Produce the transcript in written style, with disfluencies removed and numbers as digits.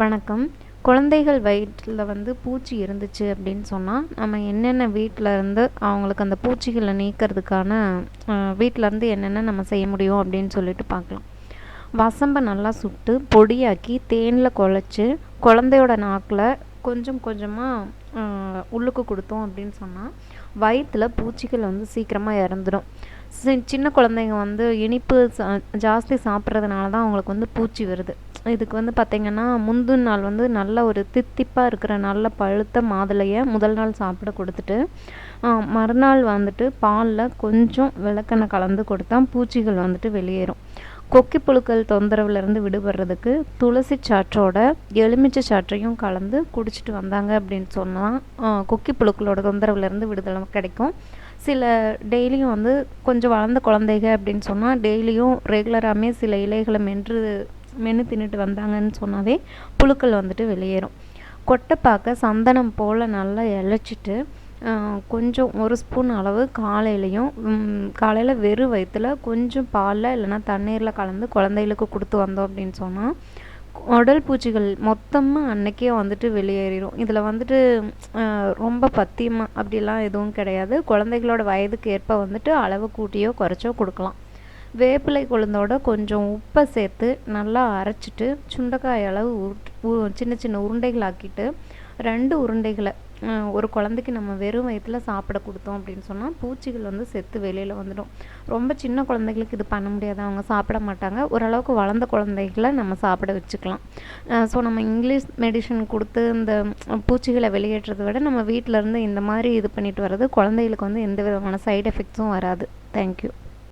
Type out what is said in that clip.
வணக்கம். குழந்தைகள் வயிற்றில் பூச்சி இருந்துச்சு அப்படின்னு சொன்னால் நம்ம என்னென்ன வீட்டில் இருந்து அவங்களுக்கு அந்த பூச்சிகளை நீக்கிறதுக்கான வீட்டிலேருந்து என்னென்ன நம்ம செய்ய முடியும் அப்படின்னு சொல்லிட்டு பார்க்கலாம். வசம்பை நல்லா சுட்டு பொடியாக்கி தேனில் குழச்சி குழந்தையோட நாக்கில் கொஞ்சம் கொஞ்சமாக உள்ளுக்கு கொடுத்தோம் அப்படின்னு சொன்னால் வயிற்றில் பூச்சிகள் சீக்கிரமாக இறந்துடும். சின்ன குழந்தைங்க இனிப்பு ஜாஸ்தி சாப்பிட்றதுனால தான் அவங்களுக்கு பூச்சி வருது. இதுக்கு பார்த்திங்கன்னா முந்தின நாள் நல்ல ஒரு தித்திப்பாக இருக்கிற நல்ல பழுத்த மாதுளையை முதல் நாள் சாப்பிட கொடுத்துட்டு மறுநாள் பாலில் கொஞ்சம் விளக்கெண்ணெய் கலந்து கொடுத்தா பூச்சிகள் வெளியேறும். கொக்கி புழுக்கள் தொந்தரவுலேருந்து விடுபடுறதுக்கு துளசி சாற்றோட எலுமிச்சை சாற்றையும் கலந்து குடிச்சிட்டு வந்தாங்க அப்படின்னு சொன்னால் கொக்கி புழுக்களோட தொந்தரவுலேருந்து விடுதலை கிடைக்கும். சில டெய்லியும் கொஞ்சம் வளர்ந்த குழந்தைங்க அப்படின்னு சொன்னால் டெய்லியும் ரெகுலராகவே சில இலைகளை மென்று தின்னுட்டு வந்தாங்கன்னு சொன்னாவே புழுக்கள் வெளியேறும். கொட்டைப்பாக்க சந்தனம் போல் நல்லா இழைச்சிட்டு கொஞ்சம் ஒரு ஸ்பூன் அளவு காலையில் வெறும் வயிற்றுல கொஞ்சம் பாலில் இல்லைன்னா தண்ணீரில் கலந்து குழந்தைகளுக்கு கொடுத்து வந்தோம் அப்படின்னு சொன்னால் உடல் பூச்சிகள் மொத்தமாக அன்னைக்கே வெளியேறிடும். இதில் ரொம்ப பத்தியமாக அப்படிலாம் எதுவும் கிடையாது. குழந்தைகளோட வயதுக்கு ஏற்ப அளவு கூட்டியோ குறைச்சோ கொடுக்கலாம். வேப்பிலை கொழுந்தோட கொஞ்சம் உப்பை சேர்த்து நல்லா அரைச்சிட்டு சுண்டைக்காய் அளவு சின்ன சின்ன உருண்டைகளாக்கிட்டு 2 உருண்டைகளை ஒரு குழந்தைக்கு நம்ம வெறும் வயிற்றில் சாப்பிட கொடுத்தோம் அப்படின்னு சொன்னால் பூச்சிகள் செத்து வெளியில் வந்துடும். ரொம்ப சின்ன குழந்தைகளுக்கு இது பண்ண முடியாது, அவங்க சாப்பிட மாட்டாங்க. ஓரளவுக்கு வளர்ந்த குழந்தைகளை நம்ம சாப்பிட வச்சுக்கலாம். ஸோ நம்ம இங்கிலீஷ் மெடிசன் கொடுத்து இந்த பூச்சிகளை வெளியேற்றதை விட நம்ம வீட்டிலேருந்து இந்த மாதிரி இது பண்ணிட்டு வர்றது குழந்தைகளுக்கு எந்த விதமான சைடு எஃபெக்ட்ஸும் வராது. தேங்க்யூ.